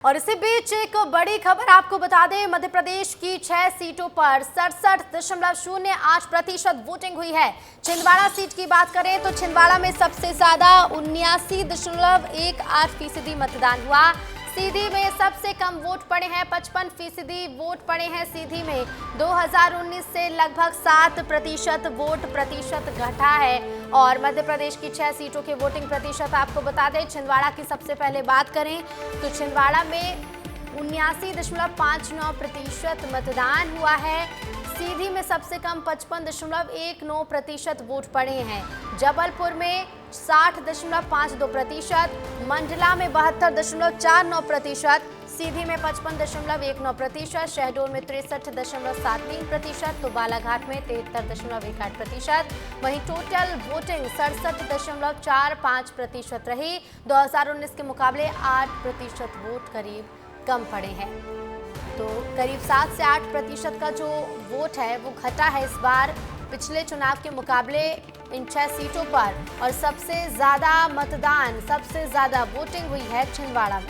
और इसी बीच एक बड़ी खबर आपको बता दें, मध्य प्रदेश की 6 सीटों पर 67.08% वोटिंग हुई है। छिंदवाड़ा सीट की बात करें तो छिंदवाड़ा में सबसे ज्यादा 79.18% मतदान हुआ। सीधी में सबसे कम वोट पड़े हैं, 55% वोट पड़े हैं सीधी में। 2019 से लगभग 7% वोट प्रतिशत घटा है। और मध्य प्रदेश की 6 सीटों के वोटिंग प्रतिशत आपको बता दें। छिंदवाड़ा की सबसे पहले बात करें तो छिंदवाड़ा में 79.59% मतदान हुआ है। सीधी में सबसे कम 55.19% वोट पड़े हैं। जबलपुर में 60.52%, मंडला में 72.49%, सीधी में 55.19%, शहडोल में 63.73%, तो बालाघाट में 73.18%। वहीं टोटल वोटिंग 67.45% रही। 2019 के मुकाबले 8% वोट करीब कम पड़े हैं। तो करीब 7 से 8% का जो वोट है वो घटा है इस बार पिछले चुनाव के मुकाबले इन 6 सीटों पर। और सबसे ज्यादा मतदान, सबसे ज्यादा वोटिंग हुई है छिंदवाड़ा में।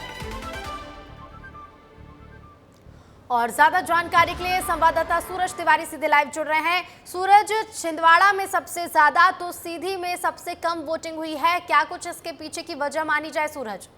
और ज्यादा जानकारी के लिए संवाददाता सूरज तिवारी सीधे लाइव जुड़ रहे हैं। सूरज, छिंदवाड़ा में सबसे ज्यादा तो सीधी में सबसे कम वोटिंग हुई है, क्या कुछ इसके पीछे की वजह मानी जाए सूरज?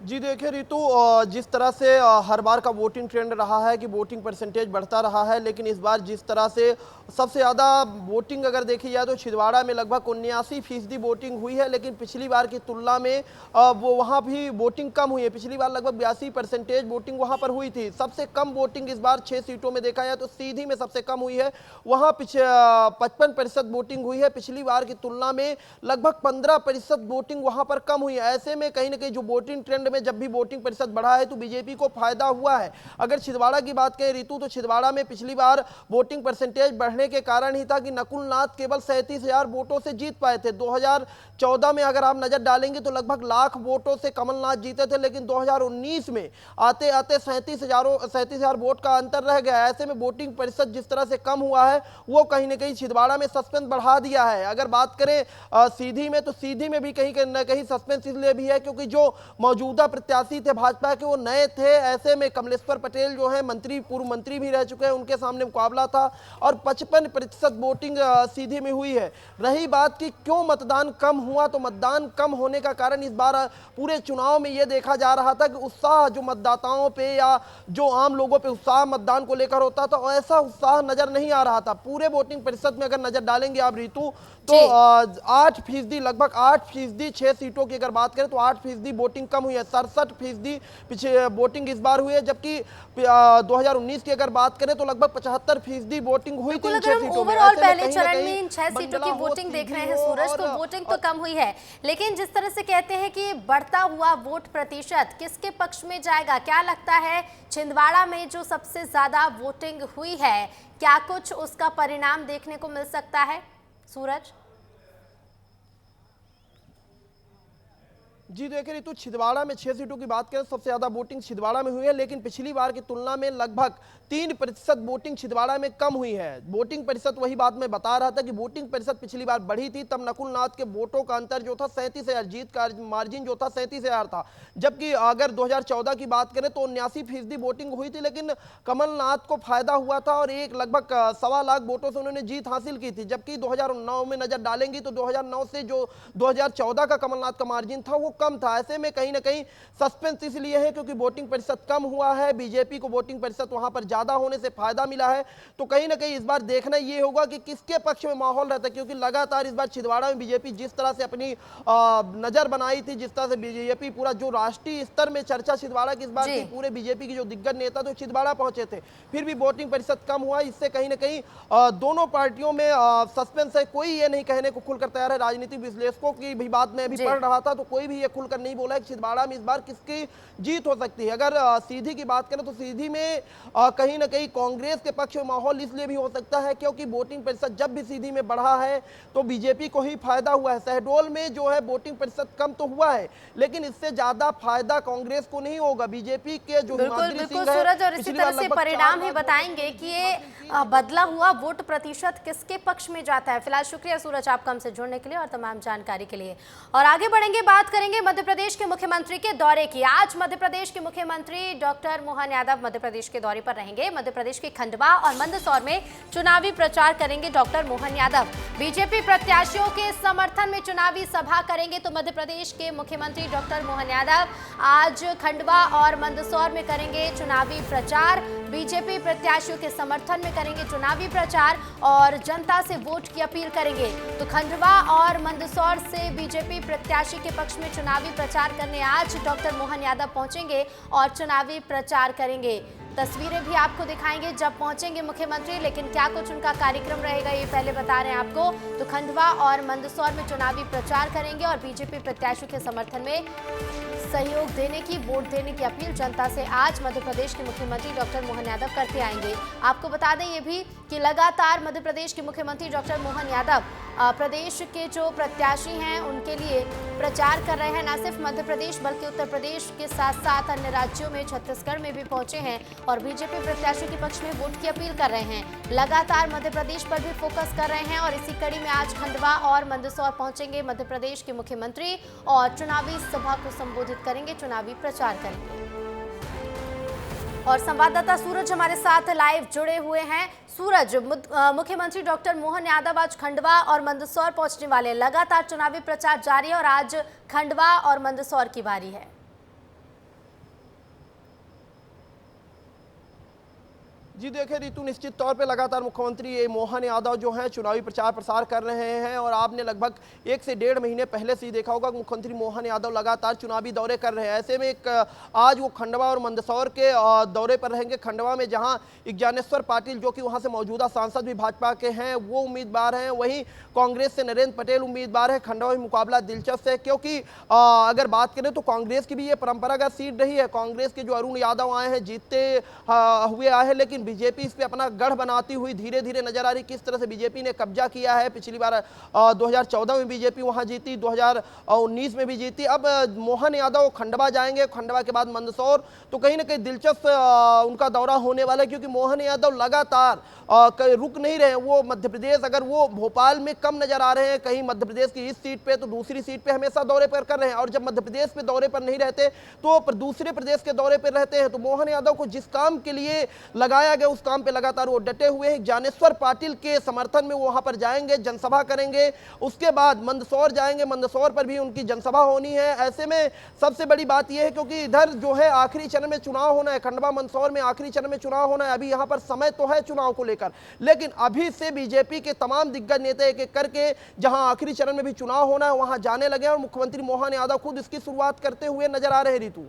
जी देखिए रितु, जिस तरह से हर बार का वोटिंग ट्रेंड रहा है कि वोटिंग परसेंटेज बढ़ता रहा है, लेकिन इस बार जिस तरह से सबसे ज़्यादा वोटिंग अगर देखी जाए तो छिंदवाड़ा में लगभग 79% वोटिंग हुई है। लेकिन पिछली बार की तुलना में वो वहाँ भी वोटिंग कम हुई है। पिछली बार लगभग 82% वोटिंग वहाँ पर हुई थी। सबसे कम वोटिंग इस बार 6 सीटों में देखा जाए तो सीधी में सबसे कम हुई है, वहाँ 55% वोटिंग हुई है। पिछली बार की तुलना में लगभग 15% वोटिंग वहाँ पर कम हुई है। ऐसे में कहीं ना कहीं जो वोटिंग ट्रेंड में जब भी वोटिंग प्रतिशत बढ़ा है तो बीजेपी को फायदा हुआ है। अगर छिंदवाड़ा की बात करें रितु, तो छिंदवाड़ा में पिछली बार वोटिंग परसेंटेज बढ़ने के कारण ही था कि नकुल नाथ केवल 37,000 वोटों से जीत पाए थे। 2014 में अगर आप नजर डालेंगे तो लगभग लाख वोटों से कमलनाथ जीते थे, लेकिन 2019 में आते आते 37,000 वोट का अंतर रह गया। ऐसे में वोटिंग प्रतिशत जिस तरह से कम हुआ है वो कहीं ना कहीं छिंदवाड़ा में सस्पेंस बढ़ा दिया है। अगर बात करें सीधी में, तो सीधी में भी कहीं ना कहीं सस्पेंस इसलिए भी है क्योंकि जो मौजूदा प्रत्याशी थे भाजपा के वो नए थे। ऐसे में कमलेश्वर पटेल जो है मंत्री, पूर्व मंत्री भी रह चुके हैं, उनके सामने मुकाबला था और 55% वोटिंग सीधी में हुई है। रही बात कि क्यों मतदान कम हुआ, तो मतदान कम होने का कारण इस बार पूरे चुनाव में यह देखा जा रहा था कि उत्साह जो मतदाताओं पे या जो आम लोगों पे उत्साह मतदान को लेकर होता था, ऐसा उत्साह नजर नहीं आ रहा था। पूरे वोटिंग प्रतिशत में अगर नजर डालेंगे आप रितु, तो 8%, लगभग 8%, 6 सीटों की अगर बात करें तो 8% वोटिंग कम हुई है। 67% पीछे वोटिंग इस बार हुई है, जबकि 2019 की अगर बात करें तो लगभग 75% वोटिंग हुई थी इन 6 सीटों में। ओवरऑल पहले चरण में इन 6 सीटों की वोटिंग देख रहे हैं सूरज, तो वोटिंग तो कम हुई है, लेकिन जिस तरह से कहते हैं कि बढ़ता हुआ वोट प्रतिशत किसके पक्ष में जाएगा, क्या लगता है छिंदवाड़ा में जो सबसे ज्यादा वोटिंग हुई है, क्या कुछ उसका परिणाम देखने को मिल सकता है सूरज? जी देखिए रितु, छिंदवाड़ा में 6 सीटों की बात करें सबसे ज्यादा वोटिंग छिंदवाड़ा में हुई है, लेकिन पिछली बार की तुलना में लगभग 3% वोटिंग छिंदवाड़ा में कम हुई है। वोटिंग प्रतिशत, वही बात मैं बता रहा था कि वोटिंग प्रतिशत पिछली बार बढ़ी थी, तब नकुल नाथ के वोटों का अंतर जो था 37,000, जीत का मार्जिन जो था 37,000 था। जबकि अगर 2014 की बात करें तो 79% वोटिंग हुई थी, लेकिन कमलनाथ को फायदा हुआ था और एक लगभग 1.25 लाख वोटों से उन्होंने जीत हासिल की थी। जबकि 2009 में नजर डालेंगी तो 2009 से जो 2014 का कमलनाथ का मार्जिन था वो कम था। ऐसे में कहीं ना कहीं सस्पेंस इसलिए है क्योंकि वोटिंग प्रतिशत कम हुआ है, बीजेपी को वोटिंग प्रतिशत वहां पर ज्यादा होने से फायदा मिला है। तो कहीं ना कहीं इस बार देखना ये होगा कि किसके पक्ष में माहौल रहता है, क्योंकि लगातार इस बार छिंदवाड़ा में बीजेपी जिस तरह से अपनी नजर बनाई थी, जिस तरह से बीजेपी पूरा जो राष्ट्रीय स्तर में चर्चा छिंदवाड़ा की इस बार की, पूरे बीजेपी के जो दिग्गज नेता तो छिंदवाड़ा पहुंचे थे, फिर भी वोटिंग प्रतिशत कम हुआ। इससे कहीं ना कहीं दोनों पार्टियों में सस्पेंस है। कोई ये नहीं कहने को खुलकर तैयार है, राजनीतिक विश्लेषकों की भी बात मैं भी पढ़ रहा था तो कोई भी ये खुलकर नहीं बोला है कि छिंदवाड़ा में इस बार किसकी जीत हो सकती है। अगर सीधी की बात करें तो सीधी में कहीं ना कहीं कांग्रेस के पक्ष में माहौल इसलिए भी हो सकता है क्योंकि वोटिंग प्रतिशत जब भी सीधी में बढ़ा है तो बीजेपी को ही फायदा हुआ है। शहडोल में जो है वोटिंग प्रतिशत कम तो हुआ है, लेकिन इससे ज्यादा फायदा कांग्रेस को नहीं होगा। बीजेपी के जो बिल्कुल बिल्कुल सूरज, और इसी तरह से परिणाम ही बताएंगे कि ये बदला हुआ वोट प्रतिशत किसके पक्ष में जाता है। फिलहाल शुक्रिया सूरज आपका हमसे जुड़ने के लिए और तमाम जानकारी के लिए। और आगे बढ़ेंगे, बात करेंगे मध्य प्रदेश के मुख्यमंत्री के दौरे की। आज मध्य प्रदेश के मुख्यमंत्री डॉक्टर मोहन यादव मध्य प्रदेश के दौरे पर रहेंगे। मध्य प्रदेश के खंडवा और मंदसौर में चुनावी प्रचार करेंगे डॉक्टर मोहन यादव। बीजेपी प्रत्याशियों के समर्थन में चुनावी सभा करेंगे। तो मध्य प्रदेश के मुख्यमंत्री डॉक्टर मोहन यादव आज खंडवा और मंदसौर में करेंगे चुनावी प्रचार। बीजेपी प्रत्याशियों के समर्थन में करेंगे चुनावी प्रचार और जनता से वोट की अपील करेंगे। तो खंडवा और मंदसौर से बीजेपी प्रत्याशी के पक्ष में चुनावी प्रचार करने आज डॉक्टर मोहन यादव पहुंचेंगे और चुनावी प्रचार करेंगे। तस्वीरें भी आपको दिखाएंगे जब पहुंचेंगे मुख्यमंत्री, लेकिन क्या कुछ उनका कार्यक्रम रहेगा ये पहले बता रहे हैं आपको। तो खंडवा और मंदसौर में चुनावी प्रचार करेंगे और बीजेपी प्रत्याशियों के समर्थन में सहयोग देने की, वोट देने की अपील जनता से आज मध्य प्रदेश के मुख्यमंत्री डॉक्टर मोहन यादव करते आएंगे। आपको बता दें ये भी कि लगातार मध्य प्रदेश के मुख्यमंत्री डॉक्टर मोहन यादव प्रदेश के जो प्रत्याशी हैं उनके लिए प्रचार कर रहे हैं। न सिर्फ मध्य प्रदेश बल्कि उत्तर प्रदेश के साथ साथ अन्य राज्यों में, छत्तीसगढ़ में भी पहुंचे हैं और बीजेपी प्रत्याशी के पक्ष में वोट की अपील कर रहे हैं। लगातार मध्य प्रदेश पर भी फोकस कर रहे हैं और इसी कड़ी में आज खंडवा और मंदसौर पहुंचेंगे मध्य प्रदेश के मुख्यमंत्री और चुनावी सभा को संबोधित करेंगे, चुनावी प्रचार करेंगे। और संवाददाता सूरज हमारे साथ लाइव जुड़े हुए हैं। सूरज, मुख्यमंत्री डॉक्टर मोहन यादव आज खंडवा और मंदसौर पहुंचने वाले हैं। लगातार चुनावी प्रचार जारी है और आज खंडवा और मंदसौर की बारी है। जी देखिए ऋतु, निश्चित तौर पे लगातार मुख्यमंत्री मोहन यादव जो हैं चुनावी प्रचार प्रसार कर रहे हैं और आपने लगभग 1 से 1.5 महीने पहले से ही देखा होगा कि मुख्यमंत्री मोहन यादव लगातार चुनावी दौरे कर रहे हैं। ऐसे में आज वो खंडवा और मंदसौर के दौरे पर रहेंगे। खंडवा में जहां ज्ञानेश्वर पाटिल जो कि वहां से मौजूदा सांसद भी भाजपा के हैं वो उम्मीदवार हैं, वहीं कांग्रेस से नरेंद्र पटेल उम्मीदवार है। खंडवा में मुकाबला दिलचस्प है क्योंकि अगर बात करें तो कांग्रेस की भी ये परंपरागत सीट रही है। कांग्रेस के जो अरुण यादव आए हैं जीतते हुए आए हैं, लेकिन बीजेपी इस पे अपना गढ़ बनाती हुई धीरे धीरे नजर आ रही। किस तरह से बीजेपी ने कब्जा किया है। पिछली बार 2014 में बीजेपी वहां जीती, 2019 में भी जीती। अब मोहन यादव खंडवा जाएंगे, खंडवा के बाद मंदसौर, तो कहीं ना कहीं दिलचस्प उनका दौरा होने वाला है क्योंकि मोहन यादव लगातार रुक नहीं रहे। वो मध्य प्रदेश, अगर वो भोपाल में कम नजर आ रहे हैं कहीं मध्य प्रदेश की इस सीट पे, तो दूसरी सीट पे हमेशा दौरे पर कर रहे हैं। और जब मध्य प्रदेश पे दौरे पर नहीं रहते तो दूसरे प्रदेश के दौरे पर रहते हैं। तो मोहन यादव को जिस काम के लिए लगाया गया उस काम पे लगातार वो डटे हुए हैं। ज्ञानेश्वर पाटिल के समर्थन में वो वहां पर जाएंगे, जनसभा करेंगे। उसके बाद मंदसौर जाएंगे, मंदसौर पर भी उनकी जनसभा होनी है। ऐसे में सबसे बड़ी बात यह है क्योंकि इधर जो है आखिरी चरण में चुनाव होना है, खंडवा मंदसौर में आखिरी चरण में चुनाव होना है। अभी यहां पर समय तो है चुनाव को लेकर, लेकिन अभी से बीजेपी के तमाम दिग्गज नेता एक एक करके जहां आखिरी चरण में भी चुनाव होना है वहां जाने लगे और मुख्यमंत्री मोहन यादव खुद इसकी शुरुआत करते हुए नजर आ रहे हैं। ऋतु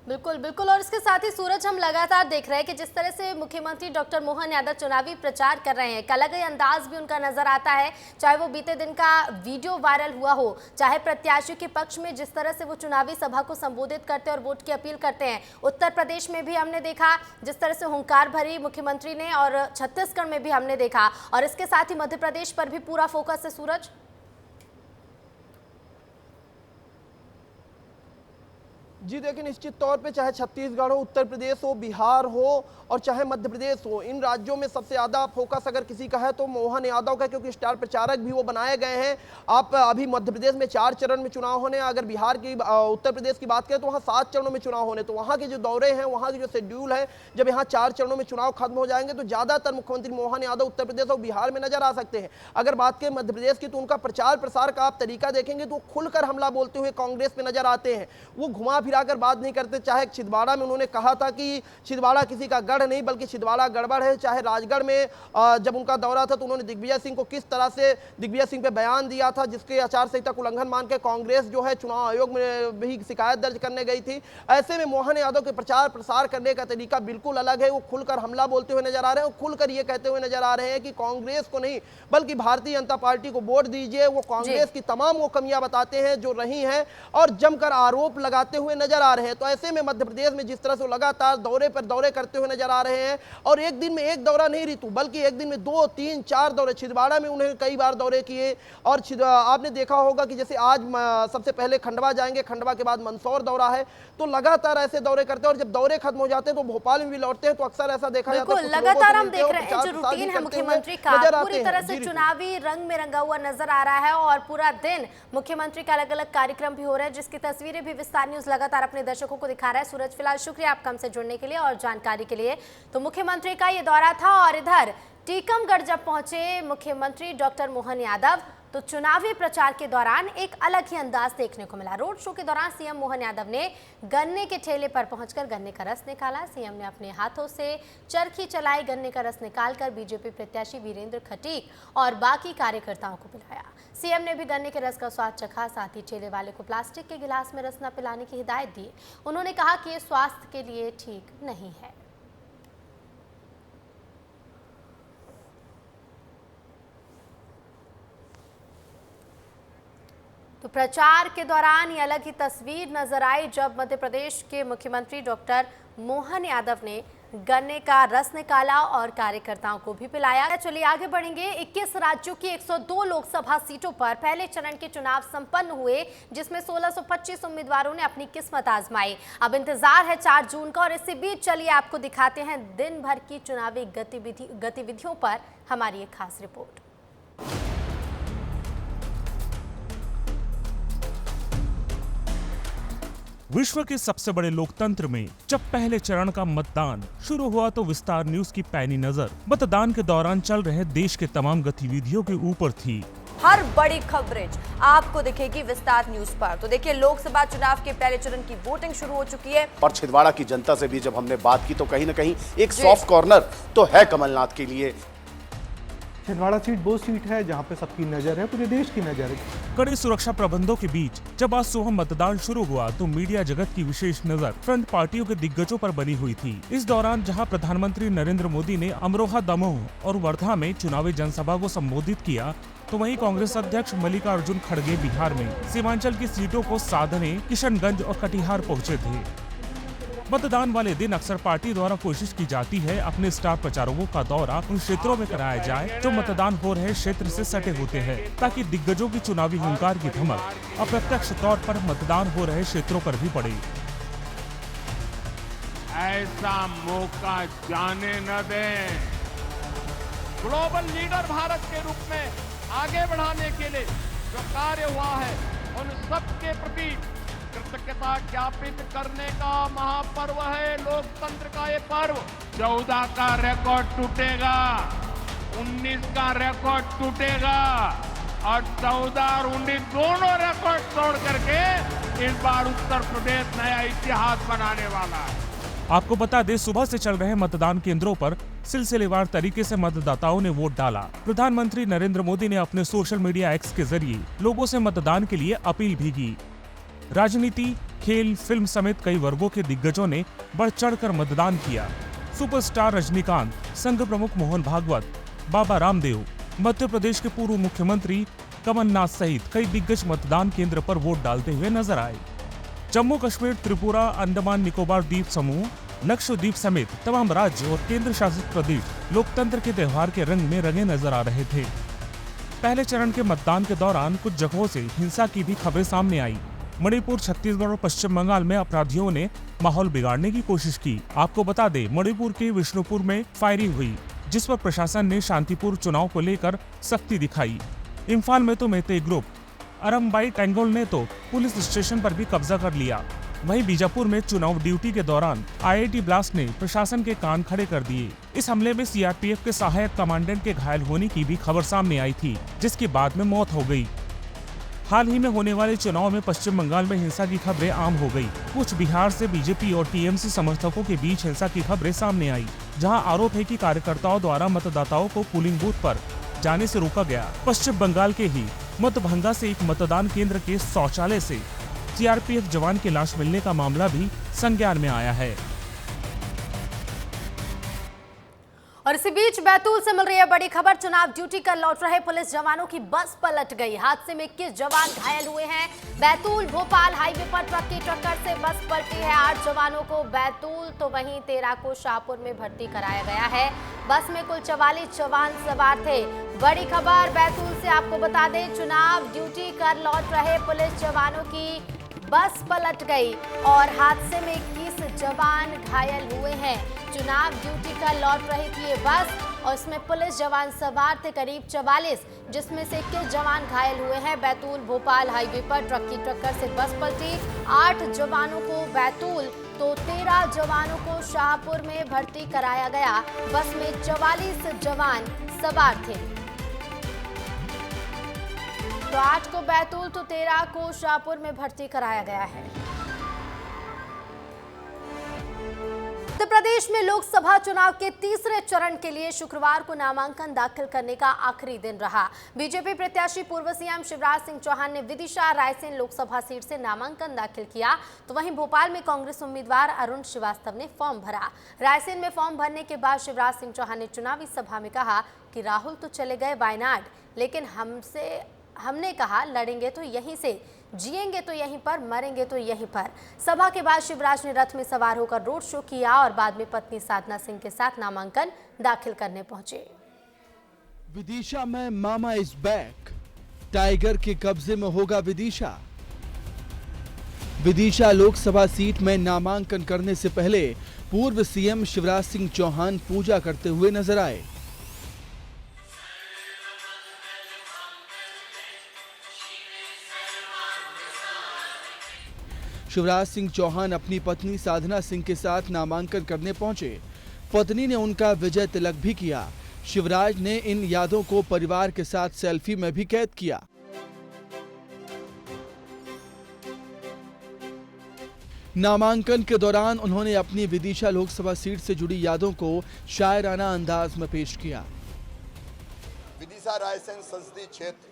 बिल्कुल बिल्कुल, और इसके साथ ही सूरज हम लगातार देख रहे हैं कि जिस तरह से मुख्यमंत्री डॉक्टर मोहन यादव चुनावी प्रचार कर रहे हैं, एक अलग ही अंदाज भी उनका नजर आता है। चाहे वो बीते दिन का वीडियो वायरल हुआ हो, चाहे प्रत्याशियों के पक्ष में जिस तरह से वो चुनावी सभा को संबोधित करते हैं और वोट की अपील करते हैं। उत्तर प्रदेश में भी हमने देखा जिस तरह से हुंकार भरी मुख्यमंत्री ने, और छत्तीसगढ़ में भी हमने देखा, और इसके साथ ही मध्य प्रदेश पर भी पूरा फोकस है। सूरज, जी देखिए निश्चित तौर पे चाहे छत्तीसगढ़ हो, उत्तर प्रदेश हो, बिहार हो और चाहे मध्य प्रदेश हो, इन राज्यों में सबसे ज़्यादा फोकस अगर किसी का है तो मोहन यादव का, क्योंकि स्टार प्रचारक भी वो बनाए गए हैं। आप अभी मध्य प्रदेश में 4 चरण में चुनाव होने, अगर बिहार की उत्तर प्रदेश की बात करें तो वहाँ 7 चरणों में चुनाव होने। तो वहाँ के जो दौरे हैं, वहाँ की जो शेड्यूल है, जब यहाँ 4 चरणों में चुनाव खत्म हो जाएंगे तो ज़्यादातर मुख्यमंत्री मोहन यादव उत्तर प्रदेश और बिहार में नजर आ सकते हैं। अगर बात करें मध्य प्रदेश की तो उनका प्रचार प्रसार का आप तरीका देखेंगे तो खुलकर हमला बोलते हुए कांग्रेस पे नजर आते हैं। वो घुमा फिरा मिलाकर बात नहीं करते। चाहे छिंदवाड़ा में उन्होंने कहा था कि छिंदवाड़ा किसी का गढ़ नहीं बल्कि छिंदवाड़ा गड़बड़ है, चाहे राजगढ़ में जब उनका दौरा था तो उन्होंने दिग्विजय सिंह को किस तरह से दिग्विजय सिंह पे बयान दिया था जिसके आचार संहिता का उल्लंघन मान के कांग्रेस जो है चुनाव आयोग में भी शिकायत दर्ज करने गई थी। ऐसे में मोहन यादव के प्रचार प्रसार करने का तरीका बिल्कुल अलग है। वो खुलकर हमला बोलते हुए नजर आ रहे हैं, खुलकर ये कहते हुए नजर आ रहे हैं कि कांग्रेस को नहीं बल्कि भारतीय जनता पार्टी को वोट दीजिए। वो कांग्रेस की तमाम वो कमियां बताते हैं जो रही हैं और जमकर आरोप लगाते हुए नजर आ रहे हैं। तो ऐसे में मध्य प्रदेश में जिस तरह से लगातार दौरे पर दौरे करते हुए नजर आ रहे हैं और एक दिन में एक दौरा नहीं ऋतु बल्कि एक दिन में 2, 3, 4 दौरे, छिंदवाड़ा में उन्हें कई बार दौरे किए और आपने देखा होगा कि जैसे आज सबसे पहले खंडवा जाएंगे, खंडवा के बाद मंदसौर दौरा है, तो लगातार ऐसे दौरे करते हैं और जब दौरे खत्म हो जाते हैं तो भोपाल में भी लौटते हैं। तो अक्सर ऐसा देखा जाता है लगातार हम देख रहे हैं जो रूटीन है मुख्यमंत्री का पूरी तरह से चुनावी रंग में रंगा हुआ नजर आ रहा है और पूरा दिन मुख्यमंत्री का अलग अलग कार्यक्रम भी हो रहे हैं जिसकी तस्वीरें भी विस्तार न्यूज लगातार अपने दर्शकों को दिखा रहा है। सूरज, फिलहाल शुक्रिया आपका हमसे जुड़ने के लिए और जानकारी के लिए। तो मुख्यमंत्री का ये दौरा था और इधर टीकमगढ़ जब पहुंचे मुख्यमंत्री डॉक्टर मोहन यादव तो चुनावी प्रचार के दौरान एक अलग ही अंदाज देखने को मिला। रोड शो के दौरान सीएम मोहन यादव ने गन्ने के ठेले पर पहुंचकर गन्ने का रस निकाला। सीएम ने अपने हाथों से चरखी चलाई गन्ने का रस निकालकर बीजेपी प्रत्याशी वीरेंद्र खटीक और बाकी कार्यकर्ताओं को पिलाया। सीएम ने भी गन्ने के रस का स्वाद चखा, साथ ही ठेले वाले को प्लास्टिक के गिलास में रस न पिलाने की हिदायत दी। उन्होंने कहा कि ये स्वास्थ्य के लिए ठीक नहीं है। तो प्रचार के दौरान ये अलग ही तस्वीर नजर आई जब मध्य प्रदेश के मुख्यमंत्री डॉक्टर मोहन यादव ने गन्ने का रस निकाला और कार्यकर्ताओं को भी पिलाया। चलिए आगे बढ़ेंगे। 21 राज्यों की 102 लोकसभा सीटों पर पहले चरण के चुनाव संपन्न हुए जिसमें 1625 उम्मीदवारों ने अपनी किस्मत आजमाई। अब इंतजार है 4 जून का और इसी बीच चलिए आपको दिखाते हैं दिन भर की चुनावी गतिविधियों पर हमारी एक खास रिपोर्ट। विश्व के सबसे बड़े लोकतंत्र में जब पहले चरण का मतदान शुरू हुआ तो विस्तार न्यूज की पैनी नजर मतदान के दौरान चल रहे देश के तमाम गतिविधियों के ऊपर थी। हर बड़ी खबरें आपको दिखेगी विस्तार न्यूज पर। तो देखिए, लोकसभा चुनाव के पहले चरण की वोटिंग शुरू हो चुकी है और छिंदवाड़ा की जनता से भी जब हमने बात की तो कहीं न कहीं एक सॉफ्ट कॉर्नर तो है कमलनाथ के लिए। छिंदवाड़ा सीट वो सीट है जहां पे सबकी नजर है, पूरे देश की नजर है। कड़े सुरक्षा प्रबंधों के बीच जब आज सुबह मतदान शुरू हुआ तो मीडिया जगत की विशेष नजर फ्रंट पार्टियों के दिग्गजों पर बनी हुई थी। इस दौरान जहां प्रधानमंत्री नरेंद्र मोदी ने अमरोहा, दमोह और वर्धा में चुनावी जनसभा को संबोधित किया तो वहीं कांग्रेस अध्यक्ष मल्लिकार्जुन खड़गे बिहार में सीमांचल की सीटों को साधने किशनगंज और कटिहार पहुँचे थे। मतदान वाले दिन अक्सर पार्टी द्वारा कोशिश की जाती है अपने स्टार प्रचारकों का दौरा उन क्षेत्रों में कराया जाए जो मतदान हो रहे क्षेत्र से सटे होते हैं ताकि दिग्गजों की चुनावी हुंकार की धमक अप्रत्यक्ष तौर पर मतदान हो रहे क्षेत्रों पर भी पड़े। ऐसा मौका जाने न दें। ग्लोबल लीडर भारत के रूप में आगे बढ़ाने के लिए जो कार्य हुआ है उन सबके प्रति कृतज्ञता ज्ञापित करने का महापर्व है लोकतंत्र का ये पर्व। 14 का रिकॉर्ड टूटेगा, 19 का रिकॉर्ड टूटेगा और 14 और 19 दोनों रिकॉर्ड तोड़ करके इस बार उत्तर प्रदेश नया इतिहास बनाने वाला है। आपको बता दें, सुबह से चल रहे मतदान केंद्रों पर सिलसिलेवार तरीके से मतदाताओं ने वोट डाला। प्रधानमंत्री नरेंद्र मोदी ने अपने सोशल मीडिया एक्स के जरिए लोगों से मतदान के लिए अपील भी की। राजनीति, खेल, फिल्म समेत कई वर्गों के दिग्गजों ने बढ़ चढ़कर मतदान किया। सुपरस्टार रजनीकांत, संघ प्रमुख मोहन भागवत, बाबा रामदेव, मध्य प्रदेश के पूर्व मुख्यमंत्री कमलनाथ सहित कई दिग्गज मतदान केंद्र पर वोट डालते हुए नजर आए। जम्मू कश्मीर, त्रिपुरा, अंडमान निकोबार द्वीप समूह, लक्षद्वीप समेत तमाम राज्य और केंद्र शासित प्रदेश लोकतंत्र के त्योहार के रंग में रंगे नजर आ रहे थे। पहले चरण के मतदान के दौरान कुछ जगहों से हिंसा की भी खबरें सामने आई। मणिपुर, छत्तीसगढ़ और पश्चिम बंगाल में अपराधियों ने माहौल बिगाड़ने की कोशिश की। आपको बता दें, मणिपुर के विष्णुपुर में फायरिंग हुई जिस पर प्रशासन ने शांतिपूर्ण चुनाव को लेकर सख्ती दिखाई। इम्फाल में तो मेते ग्रुप, अरमबाई टेंगोल ने तो पुलिस स्टेशन पर भी कब्जा कर लिया। वहीं बीजापुर में चुनाव ड्यूटी के दौरान IIT ब्लास्ट ने प्रशासन के कान खड़े कर दिए। इस हमले में CRPF के सहायक कमांडेंट के घायल होने की भी खबर सामने आई थी जिसके बाद में मौत हो गई। हाल ही में होने वाले चुनाव में पश्चिम बंगाल में हिंसा की खबरें आम हो गई। कुछ बिहार से बीजेपी और टीएमसी समर्थकों के बीच हिंसा की खबरें सामने आई, जहां आरोप है कि कार्यकर्ताओं द्वारा मतदाताओं को पोलिंग बूथ पर जाने से रोका गया। पश्चिम बंगाल के ही मतभंगा से एक मतदान केंद्र के शौचालय से सीआरपीएफ जवान की लाश मिलने का मामला भी संज्ञान में आया है। और इसी बीच बैतूल से मिल रही है बड़ी खबर। चुनाव ड्यूटी कर लौट रहे पुलिस जवानों की बस पलट गई। हादसे में 21 जवान घायल हुए हैं। बैतूल भोपाल हाईवे पर ट्रक की टक्कर से बस पलटी है। 8 जवानों को बैतूल तो वहीं 13 को शाहपुर में भर्ती कराया गया है। बस में कुल 44 जवान सवार थे। बड़ी खबर बैतूल से आपको बता दें, चुनाव ड्यूटी कर लौट रहे पुलिस जवानों की बस पलट गई और हादसे में 21 जवान घायल हुए हैं। चुनाव ड्यूटी कर लौट रही थी ये बस और इसमें पुलिस जवान सवार थे करीब 44, जिसमें से 21 जवान घायल हुए हैं। बैतूल भोपाल हाईवे पर ट्रक की टक्कर से बस पलटी। 8 जवानों को बैतूल तो 13 जवानों को शाहपुर में भर्ती कराया गया। बस में 44 जवान सवार थे। तो 8 को बैतूल तो 13 को शाहपुर में भर्ती कराया गया है। उत्तर प्रदेश में लोकसभा चुनाव के तीसरे चरण के लिए शुक्रवार को नामांकन दाखिल करने का आखिरी दिन रहा। बीजेपी प्रत्याशी पूर्व सीएम शिवराज सिंह चौहान ने विदिशा रायसेन लोकसभा सीट से नामांकन दाखिल किया, तो वहीं भोपाल में कांग्रेस उम्मीदवार अरुण श्रीवास्तव ने फॉर्म भरा। रायसेन में फॉर्म भरने के बाद शिवराज सिंह चौहान ने चुनावी सभा में कहा कि राहुल तो चले गए वायनाड, लेकिन हमने कहा लड़ेंगे तो यहीं से, जिएंगे तो यहीं पर, मरेंगे तो यहीं पर। सभा के बाद शिवराज ने रथ में सवार होकर रोड शो किया और बाद में पत्नी साधना सिंह के साथ नामांकन दाखिल करने पहुंचे। विदिशा में मामा इज बैक, टाइगर के कब्जे में होगा विदिशा। विदिशा लोकसभा सीट में नामांकन करने से पहले पूर्व सीएम शिवराज सिंह चौहान पूजा करते हुए नजर आए। शिवराज सिंह चौहान अपनी पत्नी साधना सिंह के साथ नामांकन करने पहुंचे। पत्नी ने उनका विजय तिलक भी किया। शिवराज ने इन यादों को परिवार के साथ सेल्फी में भी कैद किया। नामांकन के दौरान उन्होंने अपनी विदिशा लोकसभा सीट से जुड़ी यादों को शायराना अंदाज में पेश किया। विदिशा रायसेन संसदीय क्षेत्र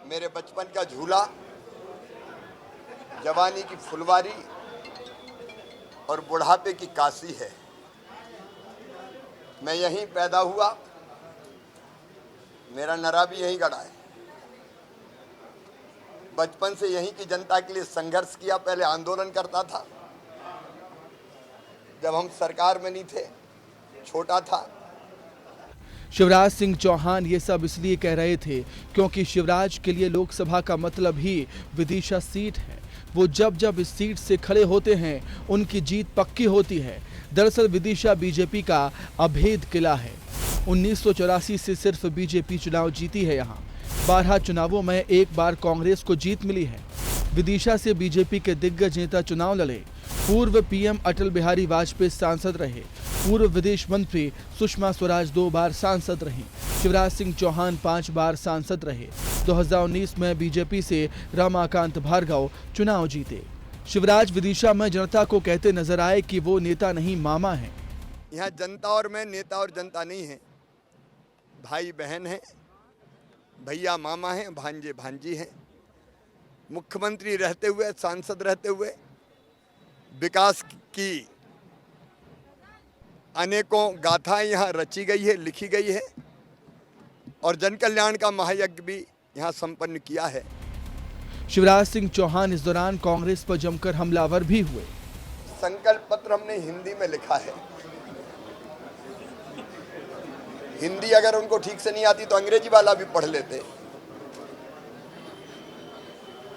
मेरे बचपन का झूला, जवानी की फुलवारी और बुढ़ापे की काशी है। मैं यहीं पैदा हुआ, मेरा नरा भी यहीं गड़ा है। बचपन से यहीं की जनता के लिए संघर्ष किया, पहले आंदोलन करता था जब हम सरकार में नहीं थे, छोटा था। शिवराज सिंह चौहान ये सब इसलिए कह रहे थे क्योंकि शिवराज के लिए लोकसभा का मतलब ही विदिशा सीट है। वो जब जब इस सीट से खड़े होते हैं उनकी जीत पक्की होती है। दरअसल विदिशा बीजेपी का अभेद किला है। 1984 से सिर्फ बीजेपी चुनाव जीती है। यहाँ 12 चुनावों में एक बार कांग्रेस को जीत मिली है। विदिशा से बीजेपी के दिग्गज नेता चुनाव लड़े। पूर्व पीएम अटल बिहारी वाजपेयी सांसद रहे। पूर्व विदेश मंत्री सुषमा स्वराज 2 बार सांसद रहीं। शिवराज सिंह चौहान 5 बार सांसद रहे। 2019 में बीजेपी से रमाकांत भार्गव चुनाव जीते। शिवराज विदिशा में जनता को कहते नजर आए कि वो नेता नहीं मामा हैं। यहाँ जनता और मैं नेता और जनता नहीं है, भाई बहन है, भैया मामा हैं, भांजे भांजी हैं। मुख्यमंत्री रहते हुए, सांसद रहते हुए विकास की अनेकों गाथाएं यहाँ रची गई है, लिखी गई है और जन कल्याण का महायज्ञ भी यहाँ संपन्न किया है। शिवराज सिंह चौहान इस दौरान कांग्रेस पर जमकर हमलावर भी हुए। संकल्प पत्र हमने हिंदी में लिखा है। हिंदी अगर उनको ठीक से नहीं आती तो अंग्रेजी वाला भी पढ़ लेते।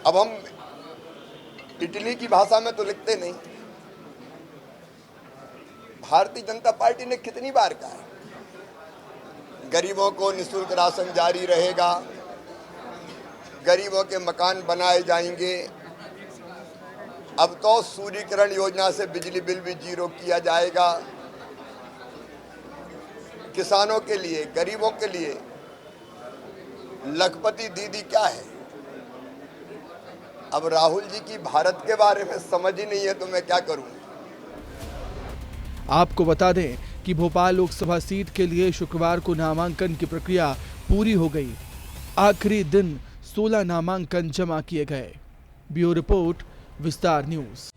अब हम इटली की भाषा में तो लिखते नहीं। भारतीय जनता पार्टी ने कितनी बार कहा है गरीबों को निःशुल्क राशन जारी रहेगा, गरीबों के मकान बनाए जाएंगे। अब तो सूर्यकिरण योजना से बिजली बिल भी 0 किया जाएगा। किसानों के लिए, गरीबों के लिए लखपति दीदी क्या है? अब राहुल जी की भारत के बारे में समझ ही नहीं है तो मैं क्या करूं? आपको बता दें कि भोपाल लोकसभा सीट के लिए शुक्रवार को नामांकन की प्रक्रिया पूरी हो गई। आखिरी दिन 16 नामांकन जमा किए गए। ब्यूरो रिपोर्ट, विस्तार न्यूज।